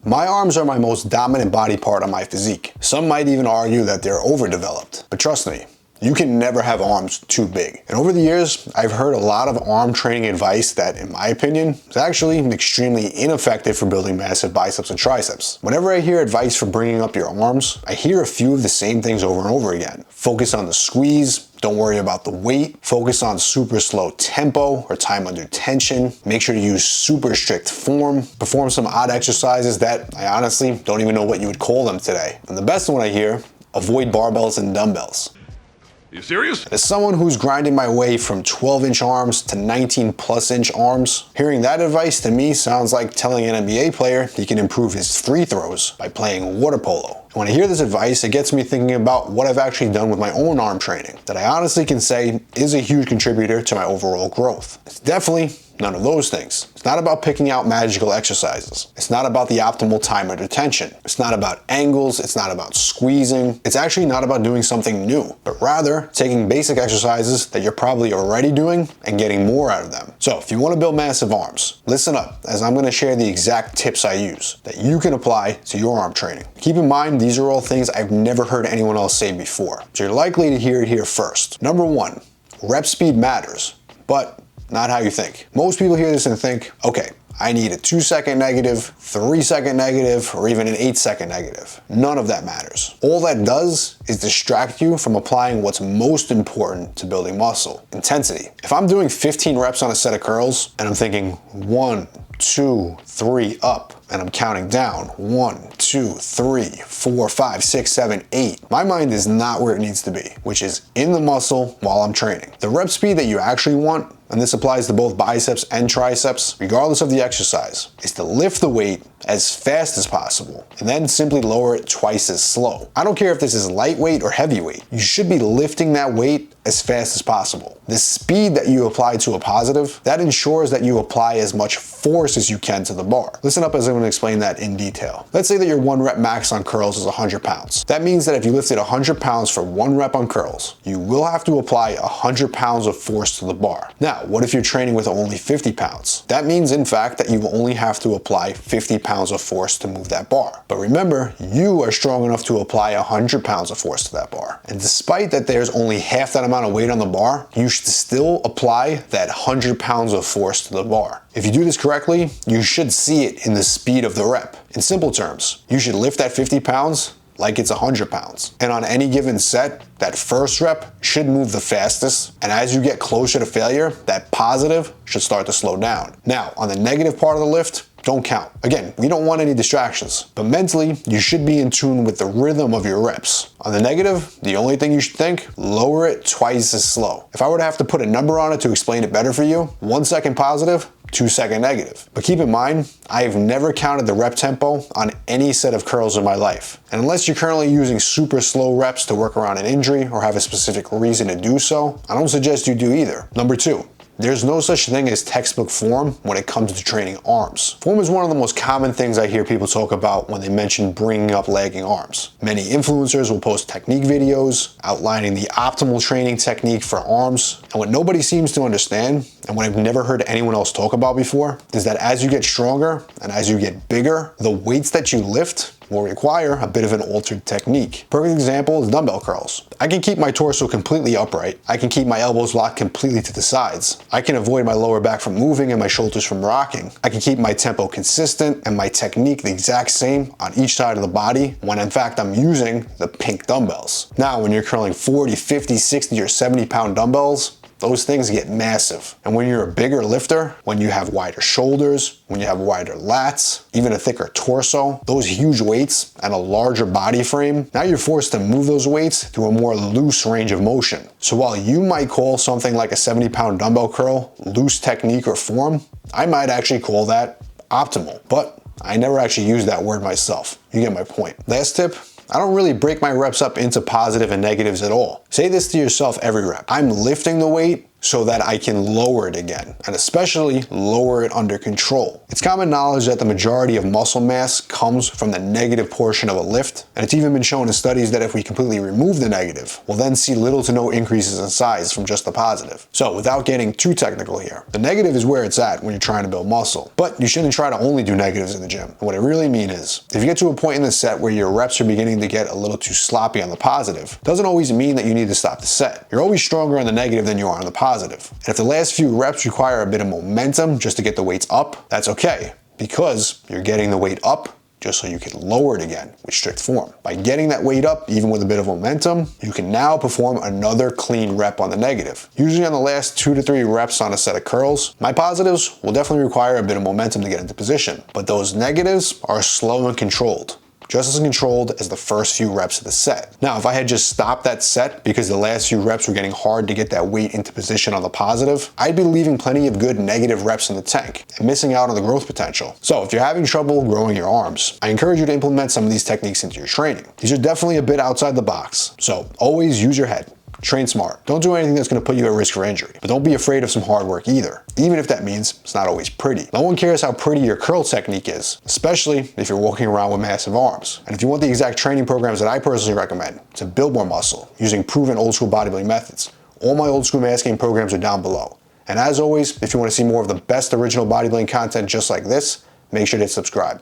My arms are my most dominant body part on my physique. Some might even argue that they're overdeveloped, but trust me, you can never have arms too big. And over the years, I've heard a lot of arm training advice that, in my opinion, is actually extremely ineffective for building massive biceps and triceps. Whenever I hear advice for bringing up your arms, I hear a few of the same things over and over again. Focus on the squeeze, don't worry about the weight, focus on super slow tempo or time under tension, make sure to use super strict form, perform some odd exercises that I honestly don't even know what you would call them today. And the best one I hear, avoid barbells and dumbbells. You serious? As someone who's grinding my way from 12-inch arms to 19-plus-inch arms, hearing that advice to me sounds like telling an NBA player he can improve his free throws by playing water polo. And when I hear this advice, it gets me thinking about what I've actually done with my own arm training that I honestly can say is a huge contributor to my overall growth. It's definitely none of those things. It's not about picking out magical exercises. It's not about the optimal time under tension. It's not about angles. It's not about squeezing. It's actually not about doing something new, but rather taking basic exercises that you're probably already doing and getting more out of them. So if you want to build massive arms, listen up, as I'm going to share the exact tips I use that you can apply to your arm training. Keep in mind, these are all things I've never heard anyone else say before, so you're likely to hear it here first. Number 1, rep speed matters, but not how you think. Most people hear this and think, okay, I need a 2-second negative, 3-second negative, or even an 8-second negative. None of that matters. All that does is distract you from applying what's most important to building muscle: intensity. If I'm doing 15 reps on a set of curls and I'm thinking 1, 2, 3, up, and I'm counting down 1, 2, 3, 4, 5, 6, 7, 8. My mind is not where it needs to be, which is in the muscle while I'm training. The rep speed that you actually want, and this applies to both biceps and triceps, regardless of the exercise, is to lift the weight as fast as possible and then simply lower it twice as slow. I don't care if this is lightweight or heavyweight. You should be lifting that weight as fast as possible. The speed that you apply to a positive, that ensures that you apply as much force as you can to the bar. Listen up as I'm going to explain that in detail. Let's say that your 1 rep max on curls is 100 pounds. That means that if you lifted 100 pounds for 1 rep on curls, you will have to apply 100 pounds of force to the bar. Now, what if you're training with only 50 pounds? That means, in fact, that you will only have to apply 50 pounds of force to move that bar. But remember, you are strong enough to apply 100 pounds of force to that bar. And despite that there's only half that amount of weight on the bar, you should still apply that 100 pounds of force to the bar. If you do this correctly, you should see it in the speed of the rep. In simple terms, you should lift that 50 pounds like it's 100 pounds. And on any given set, that first rep should move the fastest, and as you get closer to failure, that positive should start to slow down. Now, on the negative part of the lift, don't count. Again, we don't want any distractions, but mentally, you should be in tune with the rhythm of your reps. On the negative, the only thing you should think, lower it twice as slow. If I were to have to put a number on it to explain it better for you, 1 second positive, 2-second negative. But keep in mind, I have never counted the rep tempo on any set of curls in my life. And unless you're currently using super slow reps to work around an injury or have a specific reason to do so, I don't suggest you do either. Number 2, there's no such thing as textbook form when it comes to training arms. Form is one of the most common things I hear people talk about when they mention bringing up lagging arms. Many influencers will post technique videos outlining the optimal training technique for arms, and what nobody seems to understand, and what I've never heard anyone else talk about before, is that as you get stronger and as you get bigger, the weights that you lift will require a bit of an altered technique. Perfect example is dumbbell curls. I can keep my torso completely upright. I can keep my elbows locked completely to the sides. I can avoid my lower back from moving and my shoulders from rocking. I can keep my tempo consistent and my technique the exact same on each side of the body when in fact I'm using the pink dumbbells. Now, when you're curling 40, 50, 60, or 70 pound dumbbells, those things get massive. And when you're a bigger lifter, when you have wider shoulders, when you have wider lats, even a thicker torso, those huge weights and a larger body frame, now you're forced to move those weights through a more loose range of motion. So while you might call something like a 70-pound dumbbell curl loose technique or form, I might actually call that optimal. But I never actually use that word myself. You get my point. Last tip, I don't really break my reps up into positive and negatives at all. Say this to yourself every rep: I'm lifting the weight, so that I can lower it again, and especially lower it under control. It's common knowledge that the majority of muscle mass comes from the negative portion of a lift, and it's even been shown in studies that if we completely remove the negative, we'll then see little to no increases in size from just the positive. So without getting too technical here, the negative is where it's at when you're trying to build muscle, but you shouldn't try to only do negatives in the gym. And what I really mean is, if you get to a point in the set where your reps are beginning to get a little too sloppy on the positive, doesn't always mean that you need to stop the set. You're always stronger on the negative than you are on the positive. And if the last few reps require a bit of momentum just to get the weights up, that's okay, because you're getting the weight up just so you can lower it again with strict form. By getting that weight up, even with a bit of momentum, you can now perform another clean rep on the negative. Usually on the last 2 to 3 reps on a set of curls, my positives will definitely require a bit of momentum to get into position, but those negatives are slow and controlled, just as controlled as the first few reps of the set. Now, if I had just stopped that set because the last few reps were getting hard to get that weight into position on the positive, I'd be leaving plenty of good negative reps in the tank and missing out on the growth potential. So if you're having trouble growing your arms, I encourage you to implement some of these techniques into your training. These are definitely a bit outside the box, so always use your head. Train smart. Don't do anything that's going to put you at risk for injury. But don't be afraid of some hard work either, even if that means it's not always pretty. No one cares how pretty your curl technique is, especially if you're walking around with massive arms. And if you want the exact training programs that I personally recommend to build more muscle using proven old school bodybuilding methods, all my old school mass game programs are down below. And as always, if you want to see more of the best original bodybuilding content just like this, make sure to hit subscribe.